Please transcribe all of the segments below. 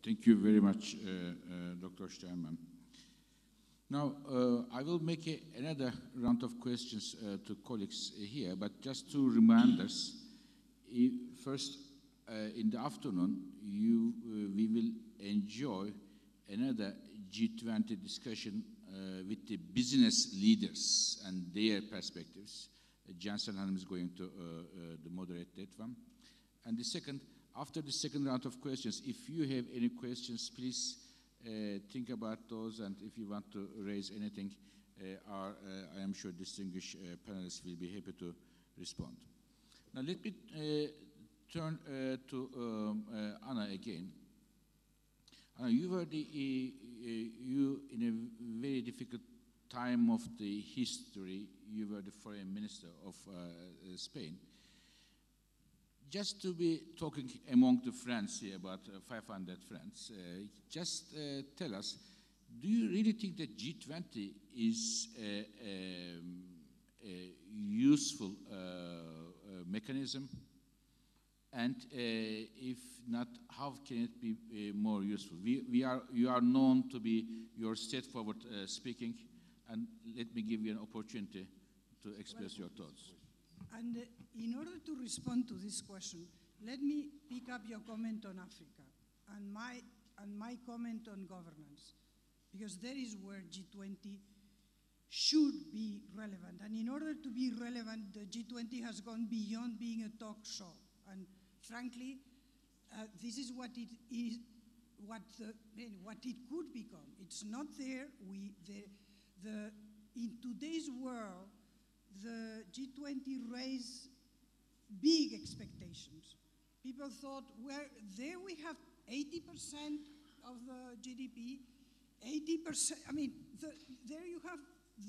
Thank you very much, Dr. Steinmann. Now, I will make another round of questions to colleagues here, but just to remind us, first, in the afternoon, we will enjoy another G20 discussion with the business leaders and their perspectives. Jansen Hanım is going to moderate that one. And the second, after the second round of questions, if you have any questions, please think about those, and if you want to raise anything, I am sure distinguished panelists will be happy to respond. Now let me turn to Anna again. Anna, you were you in a very difficult time of the history, you were the foreign minister of Spain. Just to be talking among the friends here, about 500 friends, just tell us, do you really think that G20 is a useful mechanism? And if not, how can it be more useful? You are known to be your straightforward speaking, and let me give you an opportunity to express your thoughts. And in order to respond to this question, let me pick up your comment on Africa and my comment on governance, because that is where G20 should be relevant. And in order to be relevant, the G20 has gone beyond being a talk show. And frankly, this is what it is, what it could become. It's not there. In today's world, the G20 raised big expectations. People thought, well, there we have 80% of the GDP, 80%, I mean, there you have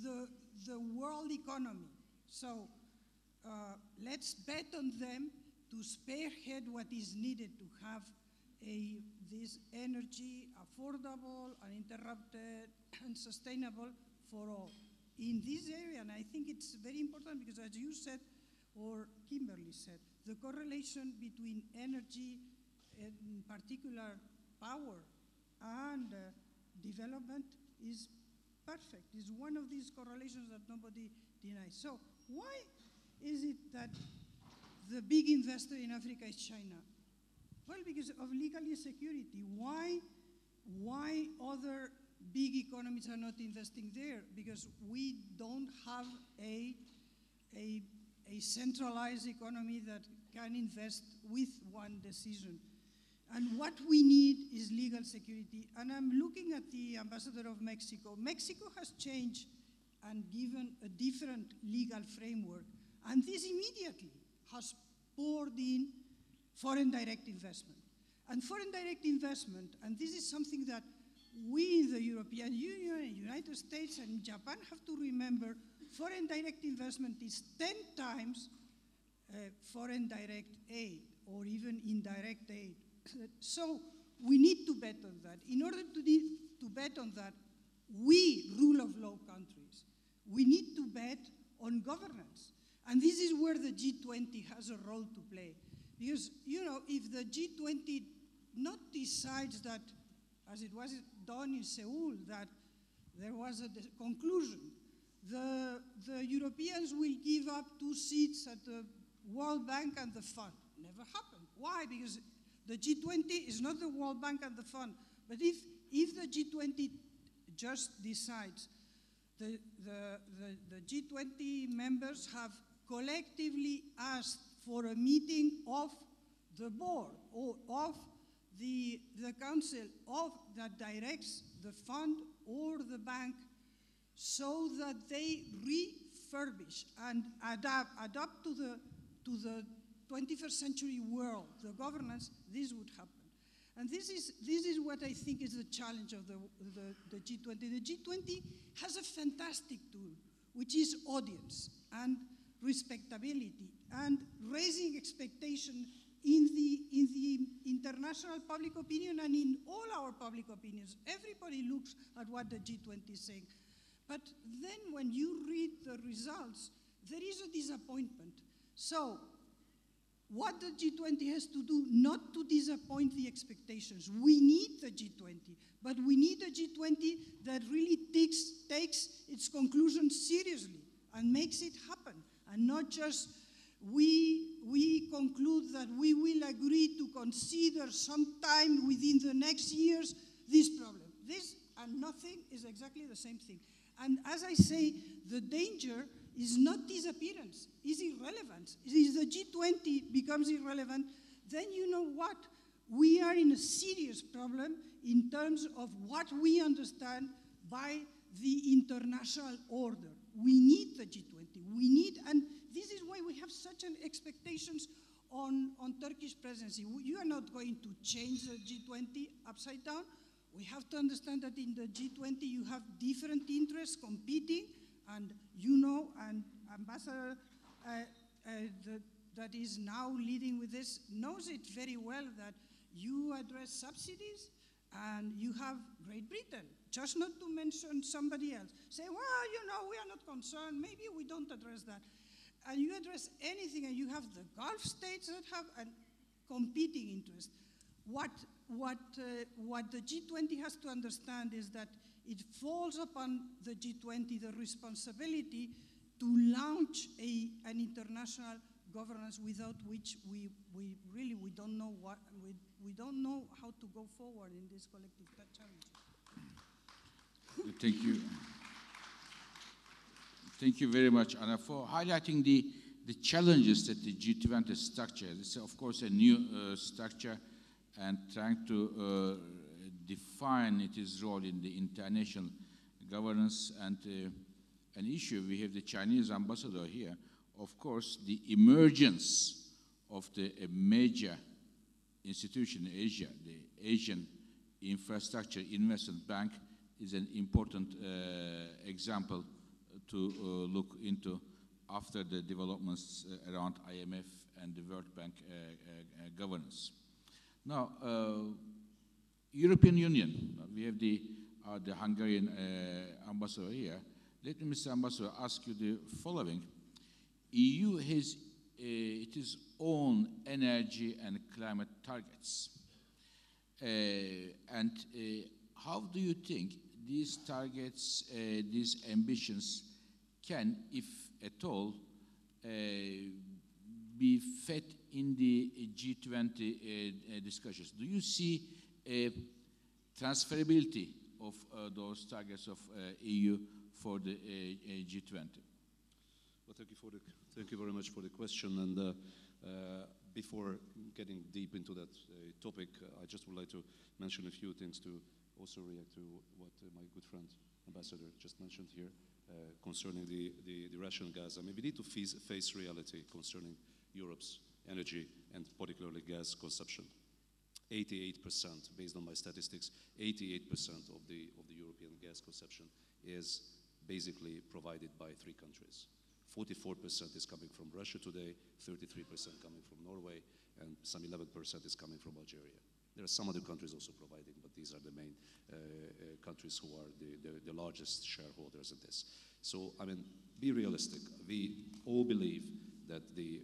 the world economy. So let's bet on them to spearhead what is needed to have this energy affordable, uninterrupted, and sustainable for all. In this area, and I think it's very important because, as you said, or Kimberly said, the correlation between energy, in particular power, and development is perfect. It's one of these correlations that nobody denies. So why is it that the big investor in Africa is China? Well, because of legal insecurity. Why other big economies are not investing there? Because we don't have a centralized economy that can invest with one decision. And what we need is legal security. And I'm looking at the ambassador of Mexico. Mexico has changed and given a different legal framework. And this immediately has poured in foreign direct investment. And foreign direct investment, and this is something that we in the European Union, United States, and Japan have to remember, foreign direct investment is 10 times foreign direct aid, or even indirect aid. So we need to bet on that. In order to bet on that, we, rule of law countries, we need to bet on governance. And this is where the G20 has a role to play. Because, you know, if the G20 not decides that, as it was done in Seoul, that there was a conclusion, the Europeans will give up 2 seats at the World Bank and the fund. Never happened. Why? Because the G20 is not the World Bank and the fund. But if the G20 just decides, the G20 members have collectively asked for a meeting of the board or of the council that directs the fund or the bank, so that they refurbish and adapt to the 21st century world, the governance, this would happen. And this is what I think is the challenge of the G20. The G20 has a fantastic tool, which is audience and respectability and raising expectation in the international public opinion and in all our public opinions. Everybody looks at what the G20 is saying. But then when you read the results, there is a disappointment. So what the G20 has to do not to disappoint the expectations. We need the G20, but we need a G20 that really takes its conclusions seriously and makes it happen, and not just we conclude that we will agree to consider sometime within the next years this problem. This and nothing is exactly the same thing. And as I say, the danger is not disappearance, is irrelevance. If the G20 becomes irrelevant, then you know what? We are in a serious problem in terms of what we understand by the international order. We need the G20. We need, and this is why we have such an expectations on Turkish presidency. You are not going to change the G20 upside down. We have to understand that in the G20 you have different interests competing, and you know, and Ambassador that is now leading with this knows it very well, that you address subsidies and you have Great Britain, just not to mention somebody else. Say, well, you know, we are not concerned, maybe we don't address that. And you address anything, and you have the Gulf states that have a competing interest. What the G20 has to understand is that it falls upon the G20 the responsibility to launch an international governance without which we don't know we don't know how to go forward in this collective challenge. Thank you. Thank you very much, Anna, for highlighting the challenges that the G20 structure is. It's, of course, a new structure, and trying to define its role in the international governance. And an issue, we have the Chinese ambassador here. Of course, the emergence of the major institution in Asia, the Asian Infrastructure Investment Bank, is an important example to look into after the developments around IMF and the World Bank governance. Now, European Union, we have the Hungarian ambassador here. Let me, Mr. Ambassador, ask you the following. EU has its own energy and climate targets. And how do you think these targets, these ambitions can, if at all, be fed in the G20 discussions? Do you see a transferability of those targets of EU for the G20? Well, thank you very much for the question. And before getting deep into that topic, I just would like to mention a few things to also react to what my good friend Ambassador just mentioned here concerning the Russian gas. I mean, we need to face reality concerning Europe's energy and particularly gas consumption. 88%, based on my statistics, 88% of the European gas consumption is basically provided by 3 countries. 44% is coming from Russia today, 33% coming from Norway, and some 11% is coming from Algeria. There are some other countries also providing, but these are the main countries who are the largest shareholders in this. So, I mean, be realistic. We all believe that the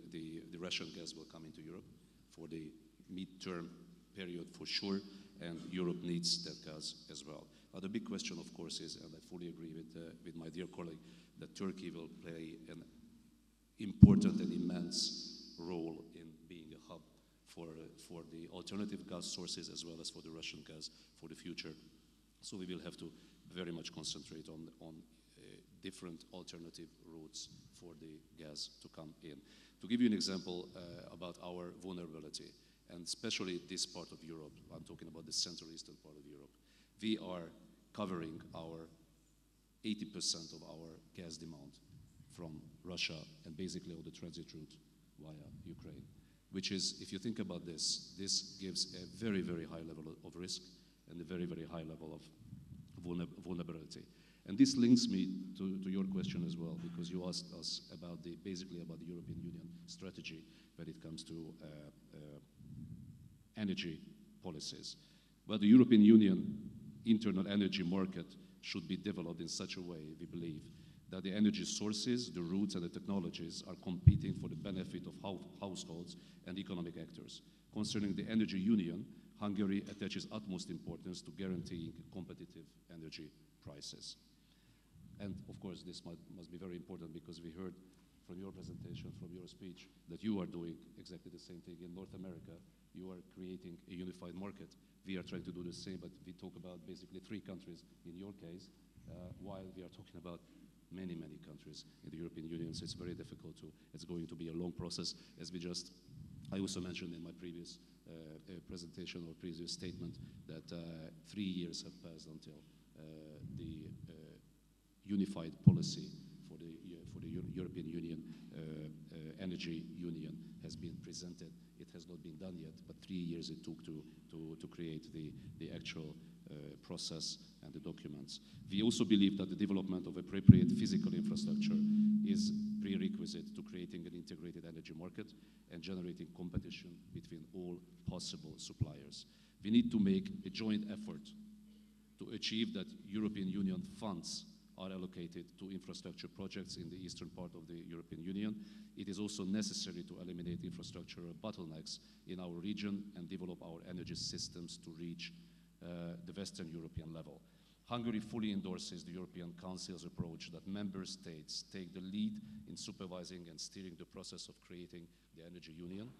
Russian gas will come into Europe for the mid-term period for sure, and Europe needs that gas as well. The big question, of course, is, and I fully agree with my dear colleague, that Turkey will play an important and immense role in being a hub for the alternative gas sources as well as for the Russian gas for the future. So we will have to very much concentrate on different alternative routes for the gas to come in. To give you an example about our vulnerability, and especially this part of Europe, I'm talking about the Central Eastern part of Europe, we are covering our 80% of our gas demand from Russia and basically all the transit route via Ukraine, which is, if you think about this, this gives a very, very high level of risk and a very, very high level of vulnerability. And this links me to your question as well, because you asked us about basically about the European Union strategy when it comes to energy policies. Well, the European Union internal energy market should be developed in such a way, we believe, that the energy sources, the routes, and the technologies are competing for the benefit of households and economic actors. Concerning the energy union, Hungary attaches utmost importance to guaranteeing competitive energy prices. And of course, this must be very important because we heard from your presentation, from your speech, that you are doing exactly the same thing in North America. You are creating a unified market. We are trying to do the same, but we talk about basically 3 countries in your case, while we are talking about many, many countries in the European Union. So it's very difficult it's going to be a long process, as I also mentioned in my previous presentation or previous statement that 3 years have passed until the unified policy for the European Union energy union has been presented. It has not been done yet, but 3 years it took to create the actual process and the documents. We also believe that the development of appropriate physical infrastructure is prerequisite to creating an integrated energy market and generating competition between all possible suppliers. We need to make a joint effort to achieve that European Union funds are allocated to infrastructure projects in the eastern part of the European Union. It is also necessary to eliminate infrastructural bottlenecks in our region and develop our energy systems to reach the Western European level. Hungary fully endorses the European Council's approach that member states take the lead in supervising and steering the process of creating the energy union.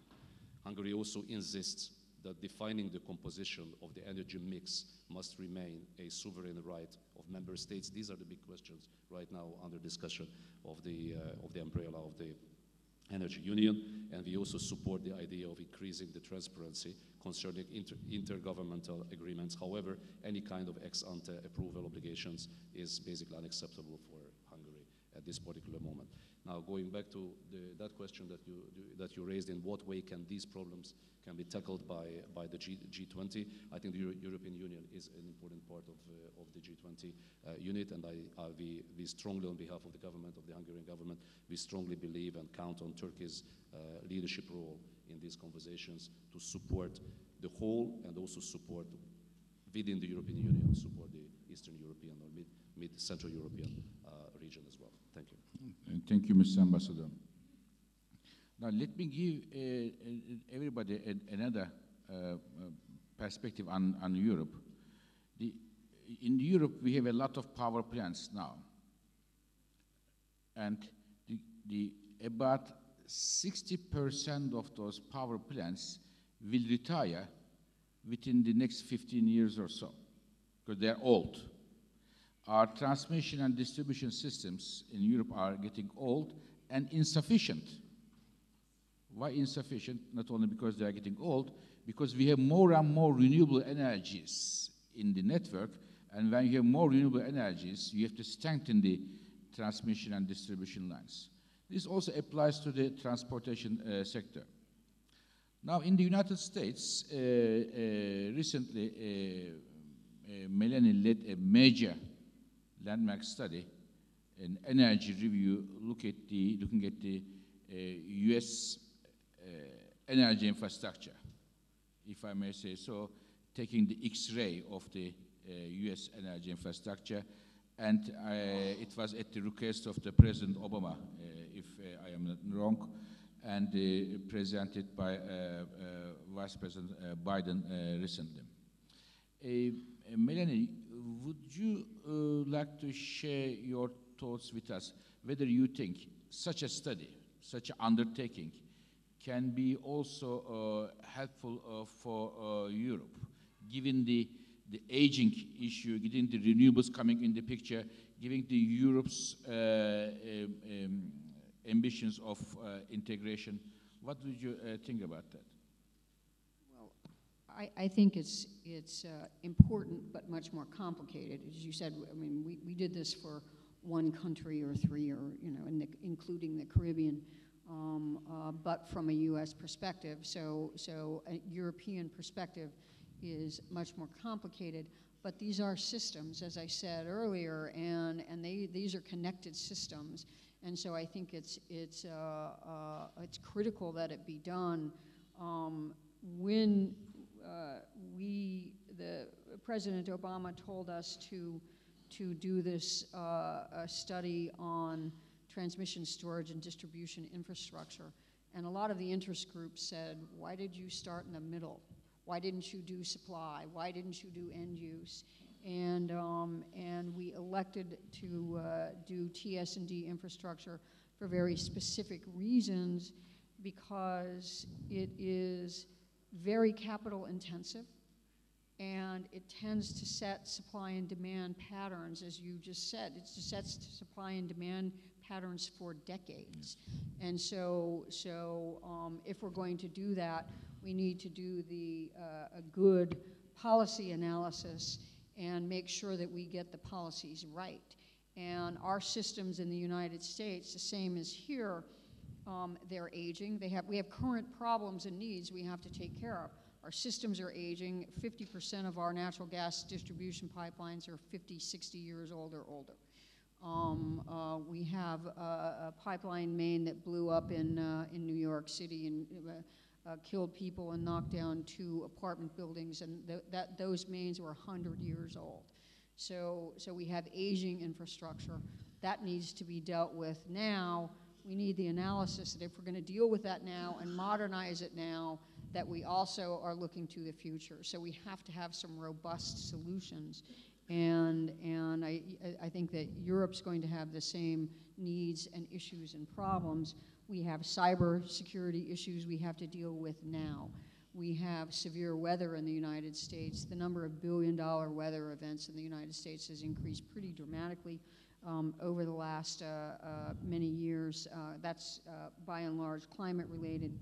Hungary also insists that defining the composition of the energy mix must remain a sovereign right of member states. These are the big questions right now under discussion of the umbrella of the energy union, and we also support the idea of increasing the transparency concerning intergovernmental agreements. However, any kind of ex-ante approval obligations is basically unacceptable for Hungary at this particular moment. Now, going back to that question that you raised, in what way can these problems can be tackled by the G20? I think the European Union is an important part of the G20 unit, and we strongly, on behalf of the government, of the Hungarian government, we strongly believe and count on Turkey's leadership role in these conversations to support the whole and also support within the European Union, support the Eastern European or mid-Central European region as well. Thank you. Thank you, Mr. Ambassador. Now, let me give everybody another perspective on Europe. In Europe, we have a lot of power plants now. And about 60% of those power plants will retire within the next 15 years or so, because they're old. Our transmission and distribution systems in Europe are getting old and insufficient. Why insufficient? Not only because they are getting old, because we have more and more renewable energies in the network, and when you have more renewable energies, you have to strengthen the transmission and distribution lines. This also applies to the transportation sector. Now, in the United States, recently, Melanie led a major landmark study, an energy review, looking at the U.S. Energy infrastructure, if I may say so, taking the X-ray of the U.S. energy infrastructure, and it was at the request of the President Obama, if I am not wrong, and presented by Vice President Biden recently. Melanie, would you like to share your thoughts with us, whether you think such a study, such an undertaking, can be also helpful for Europe, given the aging issue, given the renewables coming in the picture, given the Europe's ambitions of integration? What would you think about that? Well, I think it's important, but much more complicated. As you said, I mean, we did this for one country or 3, or including the Caribbean. But from a U.S. perspective, so a European perspective is much more complicated. But these are systems, as I said earlier, and these are connected systems. And so I think it's critical that it be done. When President Obama told us to to do this study on transmission, storage, and distribution infrastructure. And a lot of the interest groups said, why did you start in the middle? Why didn't you do supply? Why didn't you do end use? And we elected to do TS&D infrastructure for very specific reasons, because it is very capital intensive, and it tends to set supply and demand patterns, as you just said. It sets supply and demand patterns for decades. And so if we're going to do that, we need to do a good policy analysis and make sure that we get the policies right. And our systems in the United States, the same as here, they're aging. We have current problems and needs we have to take care of. Our systems are aging. 50% of our natural gas distribution pipelines are 50, 60 years old or older. We have a pipeline main that blew up in New York City and killed people and knocked down 2 apartment buildings, and those mains were 100 years old. So we have aging infrastructure. That needs to be dealt with now. We need the analysis that if we're going to deal with that now and modernize it now, that we also are looking to the future. So we have to have some robust solutions. And I think that Europe's going to have the same needs and issues and problems. We have cyber security issues we have to deal with now. We have severe weather in the United States. The number of billion-dollar weather events in the United States has increased pretty dramatically over the last many years. That's by and large climate-related.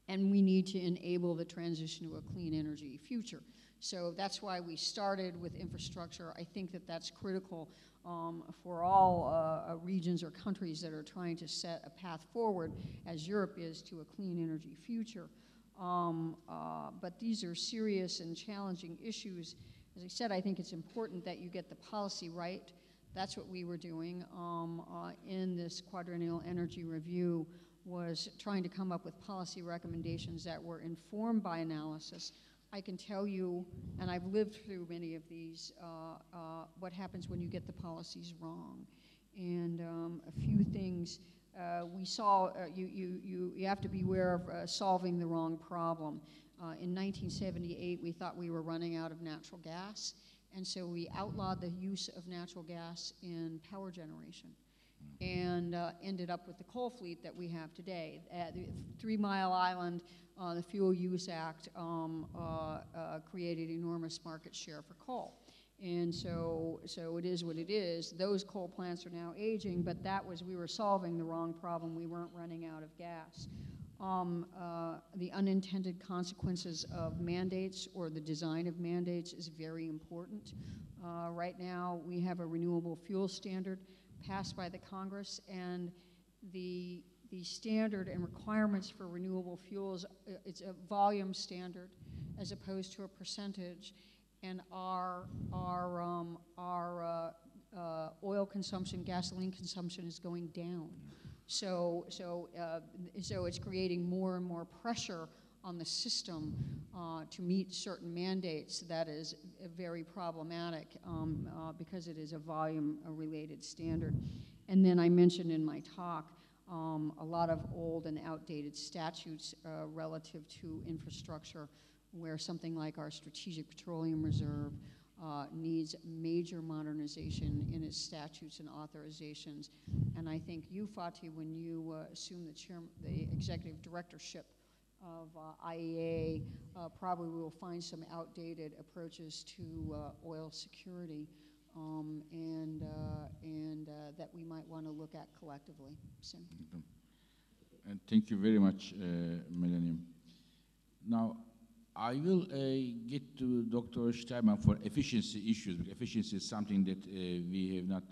And we need to enable the transition to a clean energy future. So that's why we started with infrastructure. I think that that's critical for all regions or countries that are trying to set a path forward, as Europe is, to a clean energy future. But these are serious and challenging issues. As I said, I think it's important that you get the policy right. That's what we were doing in this quadrennial energy review, was trying to come up with policy recommendations that were informed by analysis. I can tell you, and I've lived through many of these, what happens when you get the policies wrong. And a few things we saw, you have to be aware of solving the wrong problem. In 1978, we thought we were running out of natural gas, and so we outlawed the use of natural gas in power generation, and ended up with the coal fleet that we have today. The 3 Mile Island, the Fuel Use Act created enormous market share for coal. And so it is what it is. Those coal plants are now aging, but we were solving the wrong problem. We weren't running out of gas. The unintended consequences of mandates, or the design of mandates, is very important. Right now, we have a renewable fuel standard passed by the Congress, and the standard and requirements for renewable fuels, it's a volume standard as opposed to a percentage, and our oil consumption, gasoline consumption is going down. So it's creating more and more pressure on the system to meet certain mandates. That is very problematic because it is a volume-related standard. And then I mentioned in my talk a lot of old and outdated statutes relative to infrastructure, where something like our Strategic Petroleum Reserve needs major modernization in its statutes and authorizations. And I think you, Fatih, when you assume the executive directorship of IEA, probably will find some outdated approaches to oil security, and that we might want to look at collectively. So. And thank you very much, Melanie. Now, I will get to Dr. Steinmann for efficiency issues. Efficiency is something that we have not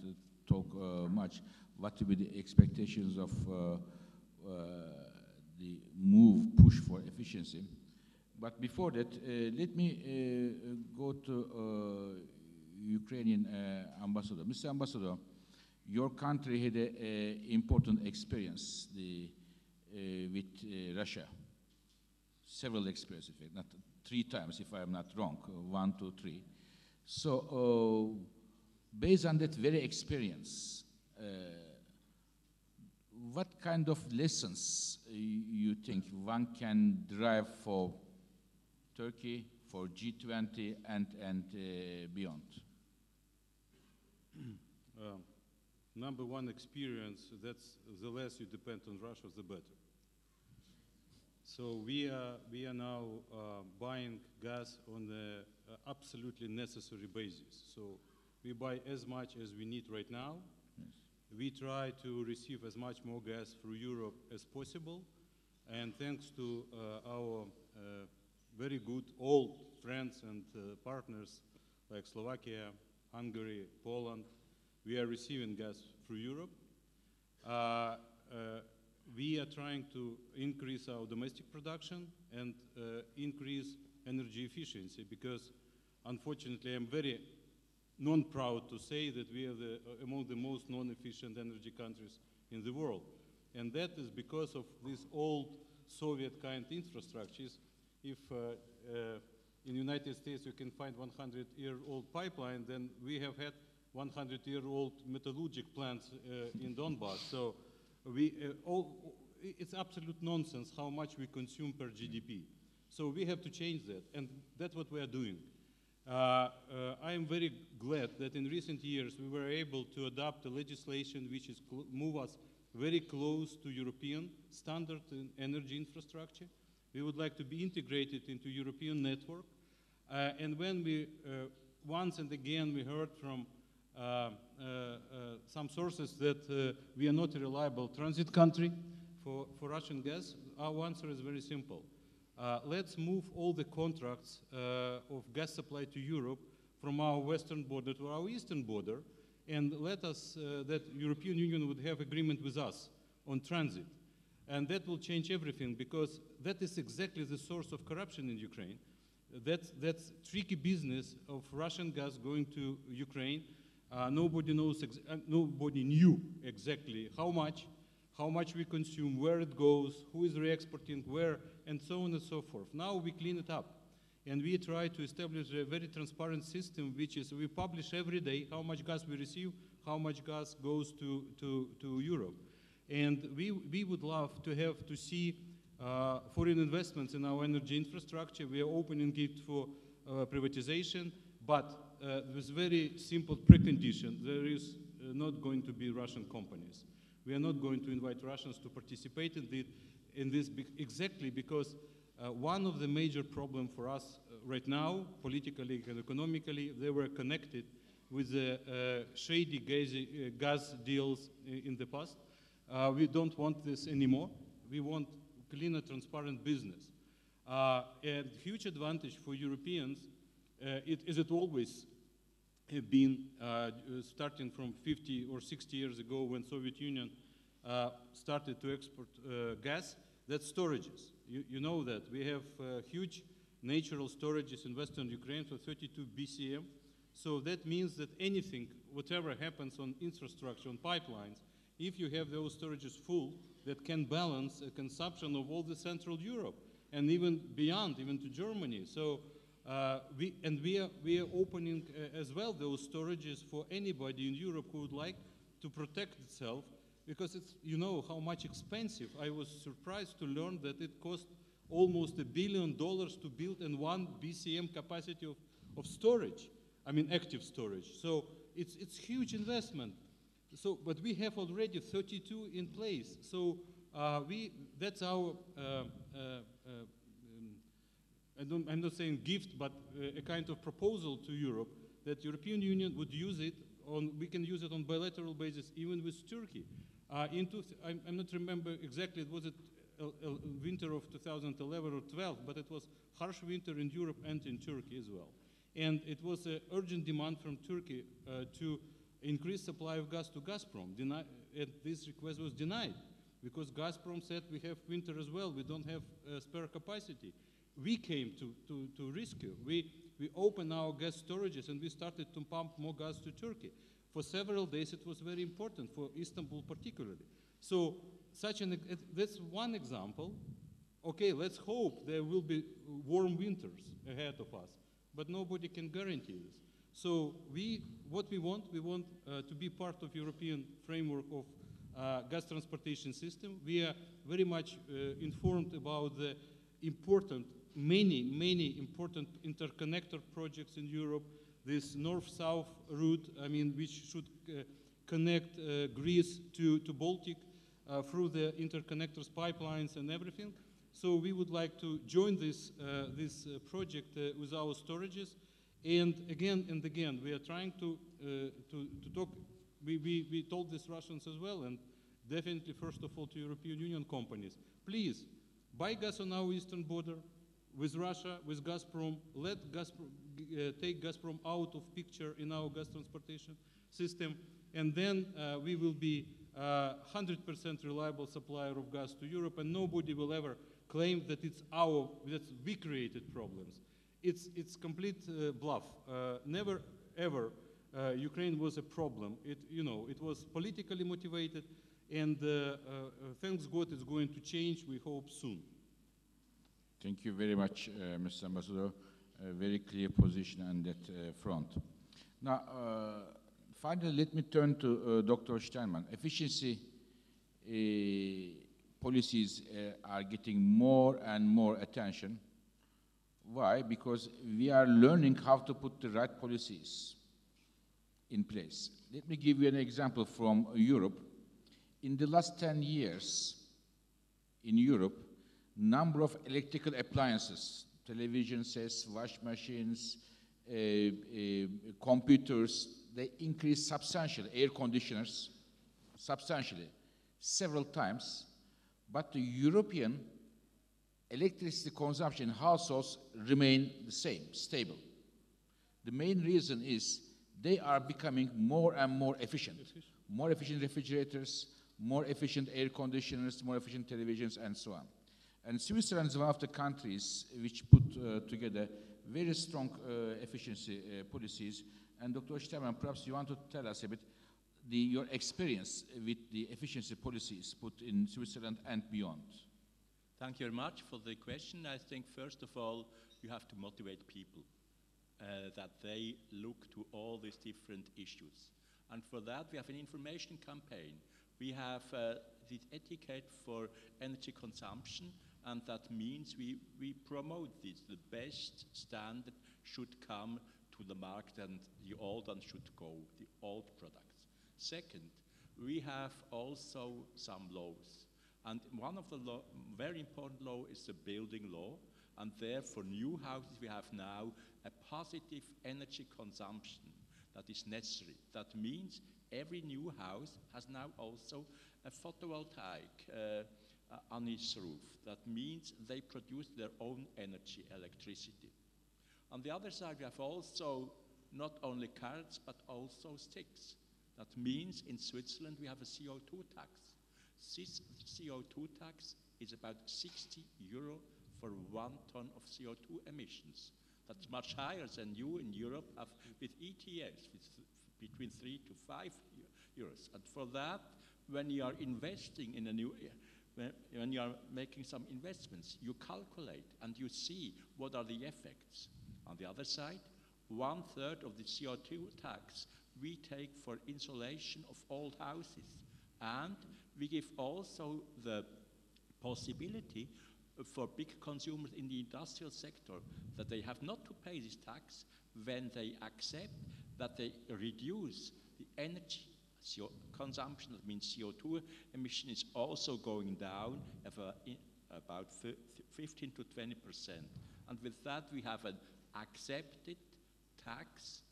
talked much. What will be the expectations of the push for efficiency? But before that, let me go to Ukrainian ambassador. Mr. Ambassador, your country had an important experience with Russia. Several experiences, not 3 times, if I am not wrong, 1, 2, 3. So based on that very experience, what kind of lessons you think one can derive for Turkey, for G20 and beyond? Number one experience, that's the less you depend on Russia, the better. So we are now buying gas on the absolutely necessary basis. So we buy as much as we need right now. Yes. We try to receive as much more gas through Europe as possible. And thanks to our very good old friends and partners like Slovakia, Hungary, Poland, we are receiving gas through Europe. We are trying to increase our domestic production and increase energy efficiency, because unfortunately I'm very non-proud to say that we are among the most non-efficient energy countries in the world. And that is because of these old Soviet kind infrastructures. If in the United States you can find 100-year-old pipeline, then we have had 100-year-old metallurgic plants in Donbass. So it's absolute nonsense how much we consume per GDP. So we have to change that, and that's what we are doing. I am very glad that in recent years we were able to adopt a legislation which is move us very close to European standard in energy infrastructure. We would like to be integrated into European network. And when we, once and again, we heard from some sources that we are not a reliable transit country for Russian gas, our answer is very simple. Let's move all the contracts of gas supply to Europe from our western border to our eastern border, and let us, that European Union would have agreement with us on transit. And that will change everything, because that is exactly the source of corruption in Ukraine. That's tricky business of Russian gas going to Ukraine. Nobody knew exactly how much we consume, where it goes, who is re-exporting where, and so on and so forth. Now we clean it up, and we try to establish a very transparent system, which is we publish every day how much gas we receive, how much gas goes to Europe. And we would love to see foreign investments in our energy infrastructure. We are opening it for privatization, but with very simple precondition. There is not going to be Russian companies. We are not going to invite Russians to participate in this exactly because one of the major problems for us right now, politically and economically, they were connected with the shady gas deals in the past. We don't want this anymore. We want cleaner, transparent business. And huge advantage for Europeans, it always have been starting from 50 or 60 years ago when Soviet Union started to export gas, that's storages. You know that. We have huge natural storages in Western Ukraine for 32 BCM. So that means that anything, whatever happens on infrastructure, on pipelines, if you have those storages full, that can balance a consumption of all the Central Europe and even beyond, even to Germany. So we are opening as well those storages for anybody in Europe who would like to protect itself, because it's, you know how much expensive. I was surprised to learn that it cost almost $1 billion to build in 1 BCM capacity of storage. I mean active storage. So it's huge investment. So, but we have already 32 in place. So that's our, I'm not saying gift, but a kind of proposal to Europe that European Union would use it on, we can use it on bilateral basis even with Turkey. I'm not remember exactly, it was winter of 2011 or 12, but it was harsh winter in Europe and in Turkey as well. And it was an urgent demand from Turkey to increase supply of gas to Gazprom. And this request was denied because Gazprom said we have winter as well, we don't have spare capacity. We came to rescue. We opened our gas storages and we started to pump more gas to Turkey. For several days it was very important, for Istanbul particularly. So that's one example. Okay, let's hope there will be warm winters ahead of us, but nobody can guarantee this. So what we want to be part of European framework of gas transportation system. We are very much informed about the many important interconnector projects in Europe. This north-south route, which should connect Greece to Baltic through the interconnectors, pipelines, and everything. So we would like to join this project with our storages. And again and again, we are trying to talk. We told these Russians as well, and definitely first of all to European Union companies, please buy gas on our eastern border with Russia, with Gazprom. Let Gazprom take Gazprom out of picture in our gas transportation system, and then we will be 100% reliable supplier of gas to Europe, and nobody will ever claim that that we created problems. It's complete bluff. Never ever Ukraine was a problem. It was politically motivated, and thanks God it's going to change, we hope, soon. Thank you very much, Mr. Ambassador. A very clear position on that front. Now, finally, let me turn to Dr. Steinmann. Efficiency policies are getting more and more attention. Why? Because we are learning how to put the right policies in place. Let me give you an example from Europe. In the last 10 years, in Europe, number of electrical appliances, television sets, wash machines, computers, they increased substantially, air conditioners, substantially, several times, but the European electricity consumption in households remain the same, stable. The main reason is they are becoming more and more efficient. More efficient refrigerators, more efficient air conditioners, more efficient televisions, and so on. And Switzerland is one of the countries which put together very strong efficiency policies. And Dr. Steinmann, perhaps you want to tell us a bit your experience with the efficiency policies put in Switzerland and beyond. Thank you very much for the question. I think, first of all, you have to motivate people that they look to all these different issues. And for that, we have an information campaign. We have the etiquette for energy consumption, and that means we promote this. The best standard should come to the market, and the old one should go, the old products. Second, we have also some laws. And one of the very important law is the building law. And there, for new houses, we have now a positive energy consumption that is necessary. That means every new house has now also a photovoltaic on its roof. That means they produce their own energy, electricity. On the other side, we have also not only carrots, but also sticks. That means in Switzerland, we have a CO2 tax. This CO2 tax is about 60 euro for 1 ton of CO2 emissions. That's much higher than you in Europe have with ETS, with between 3 to 5 euros. And for that, when you are investing in a new, when you are making some investments, you calculate and you see what are the effects. On the other side, 1/3 of the CO2 tax we take for insulation of old houses. And we give also the possibility for big consumers in the industrial sector that they have not to pay this tax when they accept that they reduce the energy consumption. That means CO2 emission is also going down about 15 to 20%. And with that, we have an accepted tax,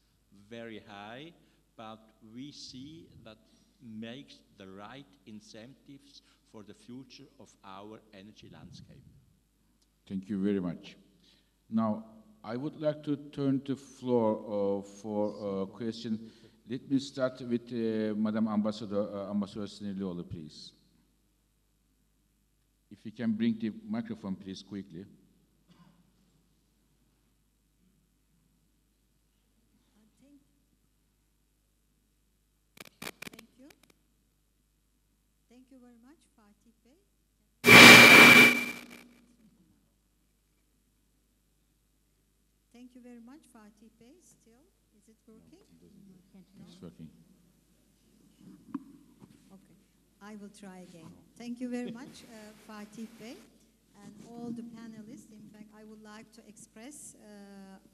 very high, but we see that makes the right incentives for the future of our energy landscape. Thank you very much. Now, I would like to turn the floor for a question. Let me start with Madam Ambassador, Ambassador Sinirlioğlu, please. If you can bring the microphone, please, quickly. Thank you very much, Fatih Bey. Thank you very much, Fatih Bey. Still, it's Is it working? It's working. Okay, I will try again. Thank you very much, Fatih Bey, and all the panelists. In fact, I would like to express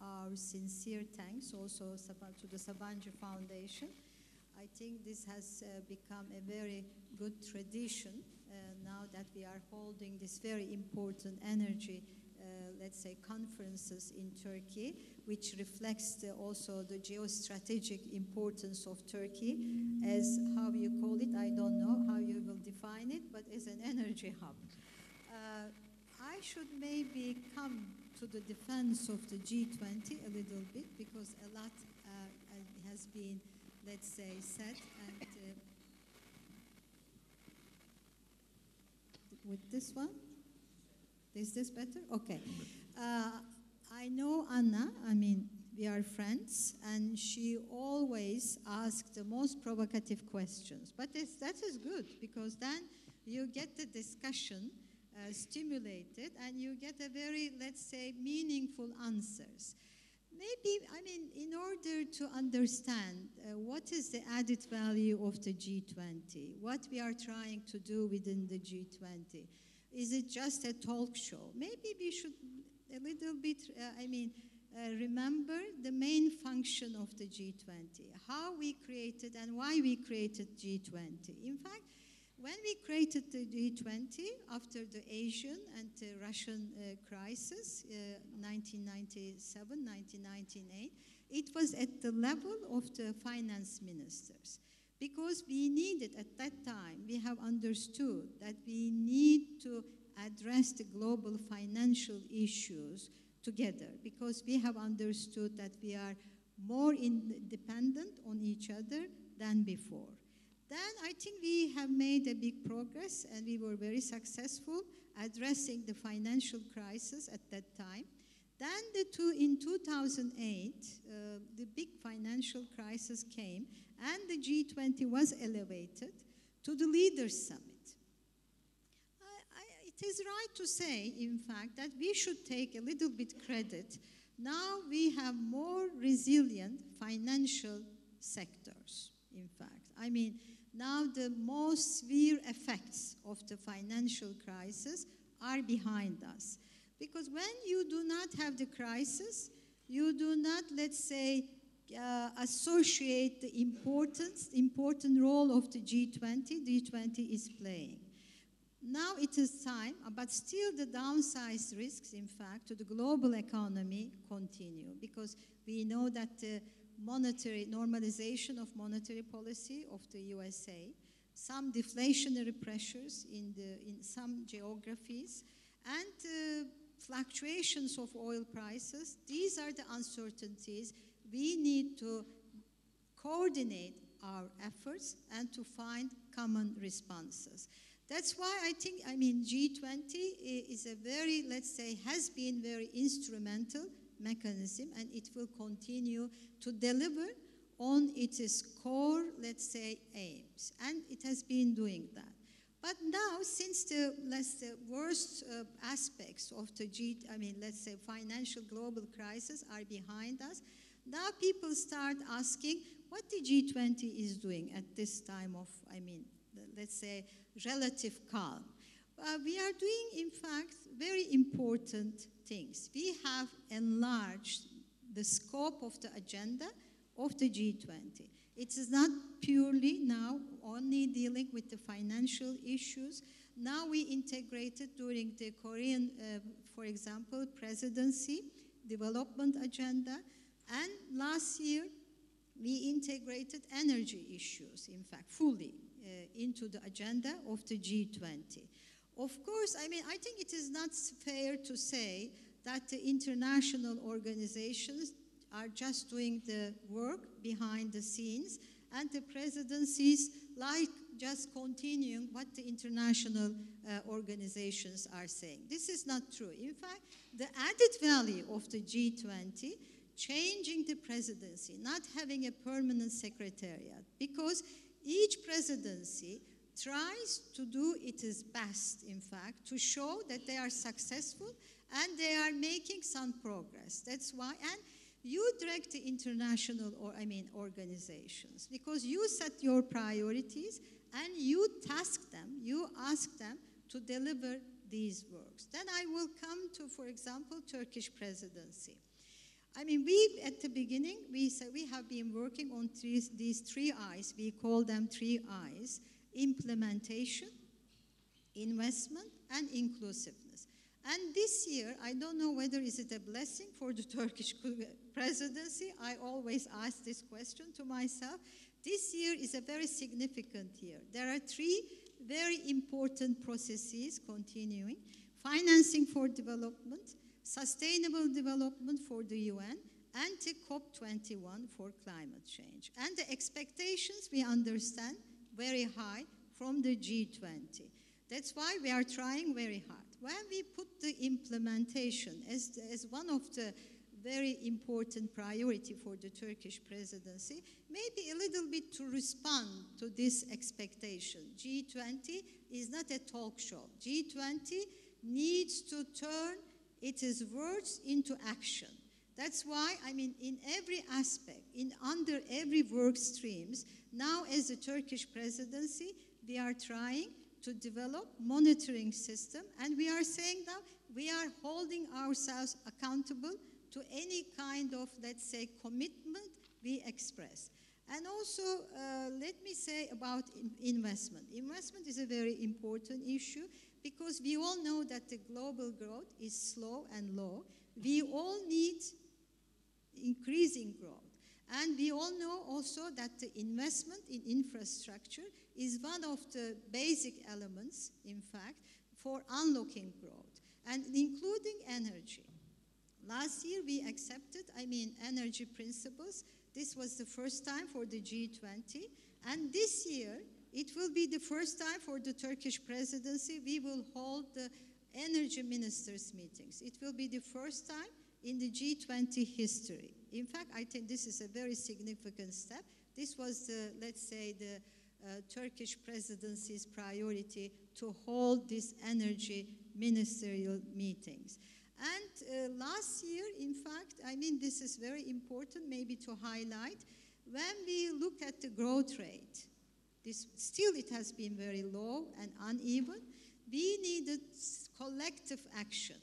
our sincere thanks also to the Sabancı Foundation. I think this has become a very good tradition now that we are holding this very important energy, let's say, conferences in Turkey, which reflects also the geostrategic importance of Turkey as, how you call it, I don't know how you will define it, but as an energy hub. I should maybe come to the defense of the G20 a little bit, because a lot has been, let's say, said, and with this one, is this better? Okay. I know Anna, I mean, we are friends, and she always asks the most provocative questions. But that is good, because then you get the discussion stimulated, and you get a very, let's say, meaningful answers. Maybe, I mean, in order to understand what is the added value of the G20, what we are trying to do within the G20, is it just a talk show? Maybe we should a little bit, remember the main function of the G20, how we created and why we created G20. In fact, when we created the G20 after the Asian and the Russian crisis, 1997, 1998, it was at the level of the finance ministers. Because we needed, at that time, we have understood that we need to address the global financial issues together, because we have understood that we are more dependent on each other than before. Then I think we have made a big progress, and we were very successful addressing the financial crisis at that time. Then in 2008, the big financial crisis came, and the G20 was elevated to the Leaders' Summit. It is right to say, in fact, that we should take a little bit credit. Now we have more resilient financial sectors, in fact. I mean, now the most severe effects of the financial crisis are behind us. Because when you do not have the crisis, you do not, let's say, associate the important role of the G20 is playing. Now it is time, but still the downside risks, in fact, to the global economy continue, because we know that the normalization of monetary policy of the USA, some deflationary pressures in some geographies, and fluctuations of oil prices. These are the uncertainties. We need to coordinate our efforts and to find common responses. That's why I think, G20 is a very, let's say, has been very instrumental mechanism, and it will continue to deliver on its core, let's say, aims. And it has been doing that. But now, since the worst aspects of the let's say, financial global crisis are behind us, now people start asking what the G20 is doing at this time of, let's say, relative calm. We are doing, in fact, very important things. We have enlarged the scope of the agenda of the G20. It is not purely now only dealing with the financial issues. Now we integrated during the Korean, for example, presidency, development agenda, and last year we integrated energy issues, in fact, fully into the agenda of the G20. Of course, I think it is not fair to say that the international organizations are just doing the work behind the scenes, and the presidencies like just continuing what the international organizations are saying. This is not true. In fact, the added value of the G20, changing the presidency, not having a permanent secretariat, because each presidency tries to do its best, in fact, to show that they are successful and they are making some progress. That's why, and you direct the international organizations, because you set your priorities and you task them, you ask them to deliver these works. Then I will come to, for example, Turkish presidency. We, at the beginning, we said we have been working on these 3 I's. We call them 3 I's: implementation, investment, and inclusiveness. And this year, I don't know whether is it a blessing for the Turkish presidency. I always ask this question to myself. This year is a very significant year. There are 3 very important processes continuing: financing for development, sustainable development for the UN, and the COP21 for climate change. And the expectations, we understand, very high from the G20. That's why we are trying very hard. When we put the implementation as one of the very important priority for the Turkish presidency, maybe a little bit to respond to this expectation. G20 is not a talk show. G20 needs to turn its words into action. That's why, in every aspect, under every work streams, now as the Turkish presidency, we are trying to develop monitoring system, and we are saying that we are holding ourselves accountable to any kind of, let's say, commitment we express. And also, let me say about investment. Investment is a very important issue because we all know that the global growth is slow and low. We all need increasing growth. And we all know also that the investment in infrastructure is one of the basic elements, in fact, for unlocking growth, and including energy. Last year, we accepted, energy principles. This was the first time for the G20. And this year, it will be the first time for the Turkish presidency. We will hold the energy ministers' meetings. It will be the first time in the G20 history. In fact, I think this is a very significant step. This was the, let's say, the Turkish presidency's priority to hold these energy ministerial meetings. And last year, in fact, this is very important maybe to highlight. When we look at the growth rate, it has been very low and uneven. We needed collective action.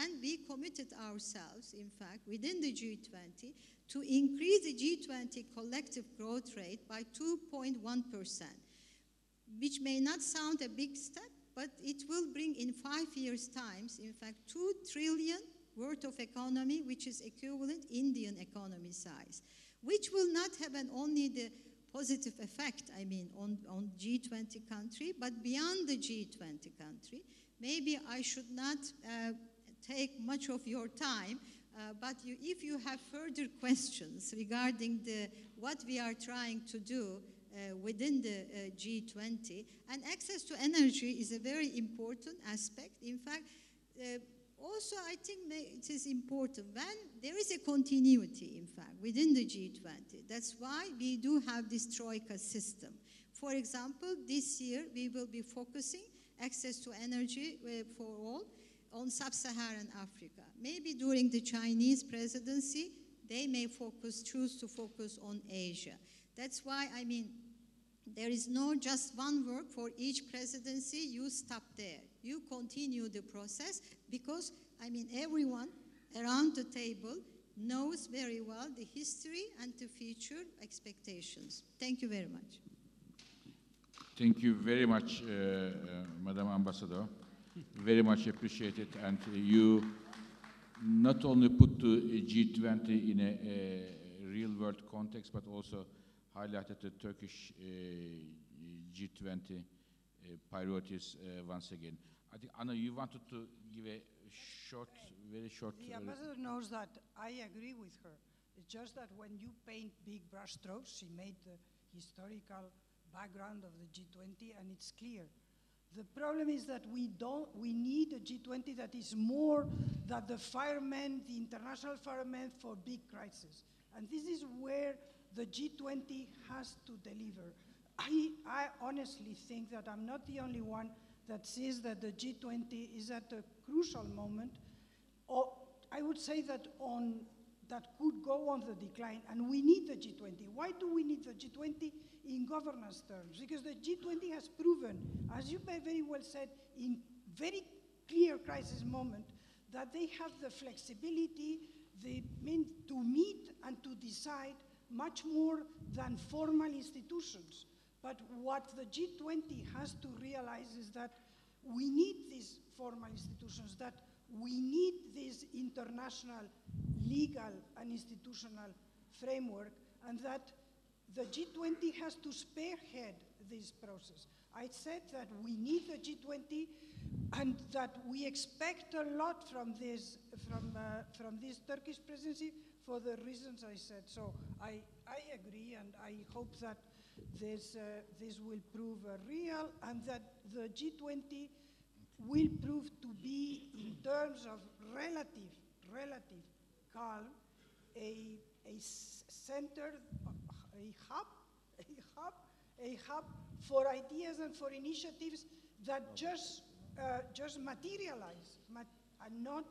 And we committed ourselves, in fact, within the G20 to increase the G20 collective growth rate by 2.1%, which may not sound a big step, but it will bring in 5 years' time, in fact, 2 trillion worth of economy, which is equivalent Indian economy size, which will not have only the positive effect, on G20 country, but beyond the G20 country. Maybe I should not take much of your time, but if you have further questions regarding what we are trying to do within the G20, and access to energy is a very important aspect. In fact, also I think it is important when there is a continuity, in fact, within the G20. That's why we do have this Troika system. For example, this year we will be focusing access to energy for all on sub-Saharan Africa. Maybe during the Chinese presidency, they may choose to focus on Asia. That's why, there is no just one work for each presidency. You stop there. You continue the process because, everyone around the table knows very well the history and the future expectations. Thank you very much. Thank you very much, Madam Ambassador. Very much appreciated. And you not only put the G20 in a real-world context, but also highlighted the Turkish G20 priorities once again. I think, Anna, you wanted to give a short, very short... The ambassador knows that I agree with her. It's just that when you paint big brushstrokes, she made the historical background of the G20, and it's clear. The problem is that we need a G20 that is more than the firemen, the international firemen for big crises. And this is where the G20 has to deliver. I honestly think that I'm not the only one that says that the G20 is at a crucial moment. Or I would say that on that could go on the decline, and we need the G20. Why do we need the G20 in governance terms? Because the G20 has proven, as you very well said, in very clear crisis moment, that they have the flexibility to meet and to decide much more than formal institutions. But what the G20 has to realize is that we need these formal institutions, that we need this international legal and institutional framework, and that the G20 has to spearhead this process. I said that we need the G20 and that we expect a lot from this Turkish presidency for the reasons I said. So I agree, and I hope that this will prove real, and that the G20 will prove to be, in terms of relative calm, a center, a hub for ideas and for initiatives that just materialize, and not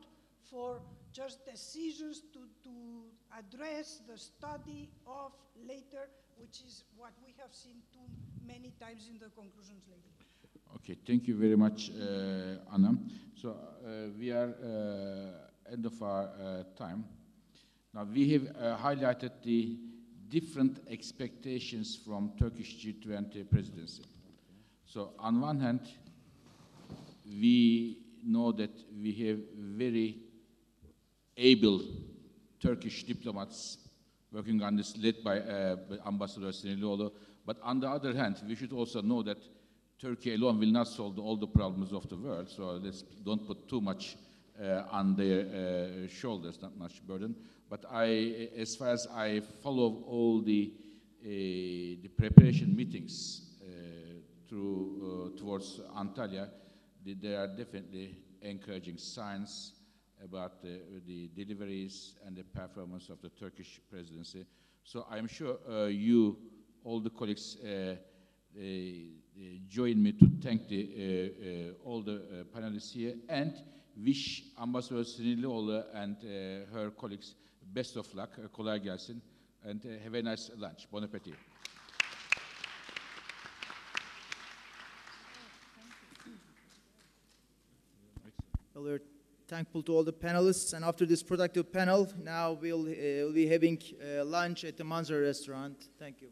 for just decisions to address the study of later, which is what we have seen too many times in the conclusions lately. Okay, thank you very much, Anna. So we are end of our time. Now we have highlighted the different expectations from Turkish G20 presidency. So on one hand, we know that we have very able Turkish diplomats working on this, led by Ambassador Sinirlioğlu. But on the other hand, we should also know that Turkey alone will not solve all the problems of the world, so let's don't put too much on their shoulders, not much burden. But as far as I follow all the preparation meetings towards Antalya, there are definitely encouraging signs about the deliveries and the performance of the Turkish presidency. So I'm sure all the colleagues, join me to thank all the panelists here and wish Ambassador Sinirlioğlu and her colleagues best of luck, kolay gelsin, and have a nice lunch. Bon appétit. Well, we're thankful to all the panelists, and after this productive panel, now we'll be having lunch at the Manzara restaurant. Thank you.